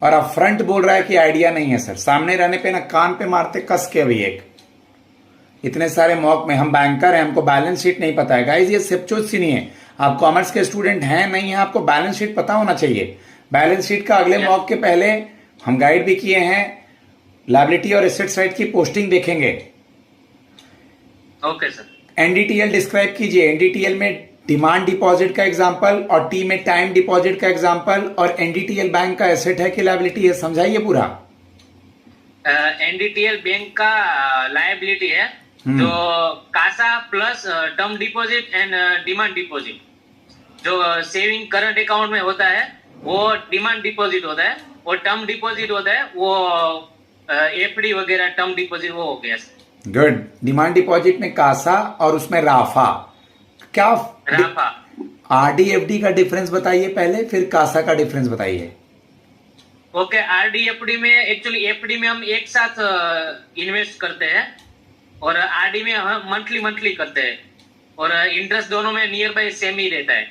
और अब फ्रंट बोल रहा है कि आइडिया नहीं है सर। सामने रहने पे ना कान पे मारते कस के भी एक। इतने सारे मॉक में हम बैंकर हैं, हमको बैलेंस शीट नहीं पता है गाइज। ये सिर्फ सी नहीं है। आप कॉमर्स के स्टूडेंट हैं नहीं है, आपको बैलेंस शीट पता होना चाहिए। बैलेंस शीट का अगले मॉक के पहले हम गाइड भी किए हैं। लायबिलिटी और एसेट साइड की पोस्टिंग देखेंगे। Okay sir. एनडीटीएल डिस्क्राइब कीजिए। एनडीटीएल में डिमांड डिपॉजिट का एग्जांपल और टी में टाइम डिपॉजिट का एग्जांपल और एनडीटीएल बैंक का एसेट है कि लायबिलिटी है, समझाइए पूरा। एनडीटीएल बैंक का लायबिलिटी है, जो CASA plus term deposit and demand deposit, जो सेविंग करंट अकाउंट में होता है वो डिमांड डिपॉजिट होता है, और टर्म डिपॉजिट होता है वो एफडी वगैरह टर्म डिपॉजिट वो हो गया। गुड। डिमांड डिपॉजिट में कासा और उसमें राफा। क्या राफा। आरडी एफडी का डिफरेंस बताइए पहले, फिर कासा का डिफरेंस बताइए। ओके, आरडी एफडी में एक्चुअली एफडी में हम एक साथ इन्वेस्ट करते हैं और आरडी में हम मंथली करते हैं, और इंटरेस्ट दोनों में नियर बाय सेम ही रहता है,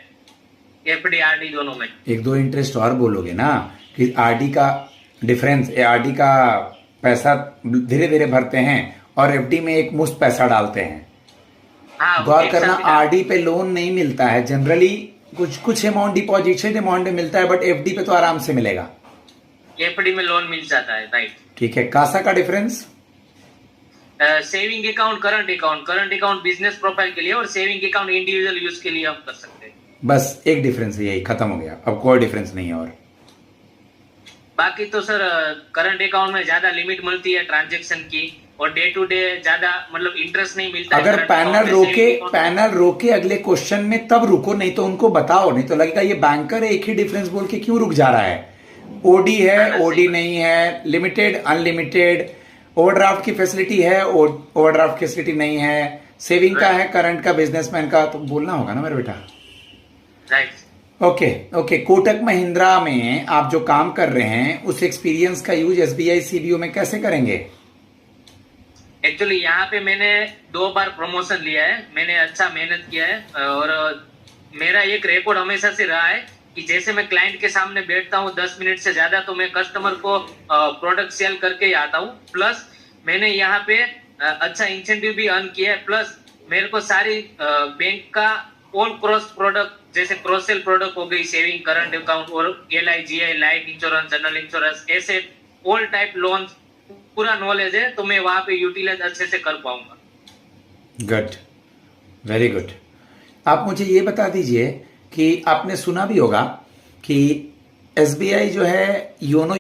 एफडी आरडी दोनों में। एक दो इंटरेस्ट और बोलोगे ना कि आरडी का डिफरेंस, आरडी का पैसा धीरे धीरे भरते हैं और एफडी में एक मुश्त पैसा डालते हैं। हाँ, गौर करना, आरडी पे लोन नहीं मिलता है जनरली, कुछ अमाउंट डिपॉजिट अमाउंट में मिलता है, बट एफडी पे तो आराम से मिलेगा। एफडी में लोन मिल जाता है, राइट। ठीक है। कासा का difference? Saving account, current account business profile के लिए, और सेविंग अकाउंट इंडिविजुअल यूज के लिए हम कर सकते हैं। बस एक डिफरेंस है, यही खत्म हो गया, अब कोई डिफरेंस नहीं है। और बाकी तो सर करंट अकाउंट में ज्यादा लिमिट मिलती है ट्रांजैक्शन की, और डे टू डे ज्यादा मतलब इंटरेस्ट नहीं मिलता। अगर पैनल रोके अगले क्वेश्चन में तब रुको, नहीं तो उनको बताओ, नहीं तो लगेगा ये बैंकर है, एक ही डिफरेंस बोल के क्यों रुक जा रहा है। ओडी है, ओडी नहीं है, लिमिटेड अनलिमिटेड, ओवरड्राफ्ट की फैसिलिटी है, ओवरड्राफ्ट की फैसिलिटी नहीं है, सेविंग का है, करंट का, बिजनेसमैन का, तो बोलना होगा ना मेरे बेटा। राइट। ओके। कोटक महिंद्रा में आप जो काम कर रहे हैं उस एक्सपीरियंस का यूज एसबीआई सीबीओ में कैसे करेंगे? एक्चुअली यहाँ पे मैंने 2 बार प्रमोशन लिया है, मैंने अच्छा मेहनत किया है, और मेरा एक रिकॉर्ड हमेशा से रहा है कि जैसे मैं क्लाइंट के सामने बैठता हूँ 10 मिनट से ज्यादा, तो मैं कस्टमर को प्रोडक्ट सेल करके ही आता हूँ। प्लस मैंने यहाँ पे अच्छा इंसेंटिव भी अर्न किया है, प्लस मेरे को सारी बैंक का ऑल क्रॉस प्रोडक्ट, जैसे क्रॉस सेल प्रोडक्ट हो गई, सेविंग, करंट अकाउंट और LI, GI, life insurance, general insurance, ऐसे ऑल टाइप लोन पूरा नॉलेज है, तो मैं वहां पे यूटिलाइज अच्छे से कर पाऊंगा। Good, very good. आप मुझे ये बता दीजिए कि आपने सुना भी होगा कि एसबीआई जो है योनो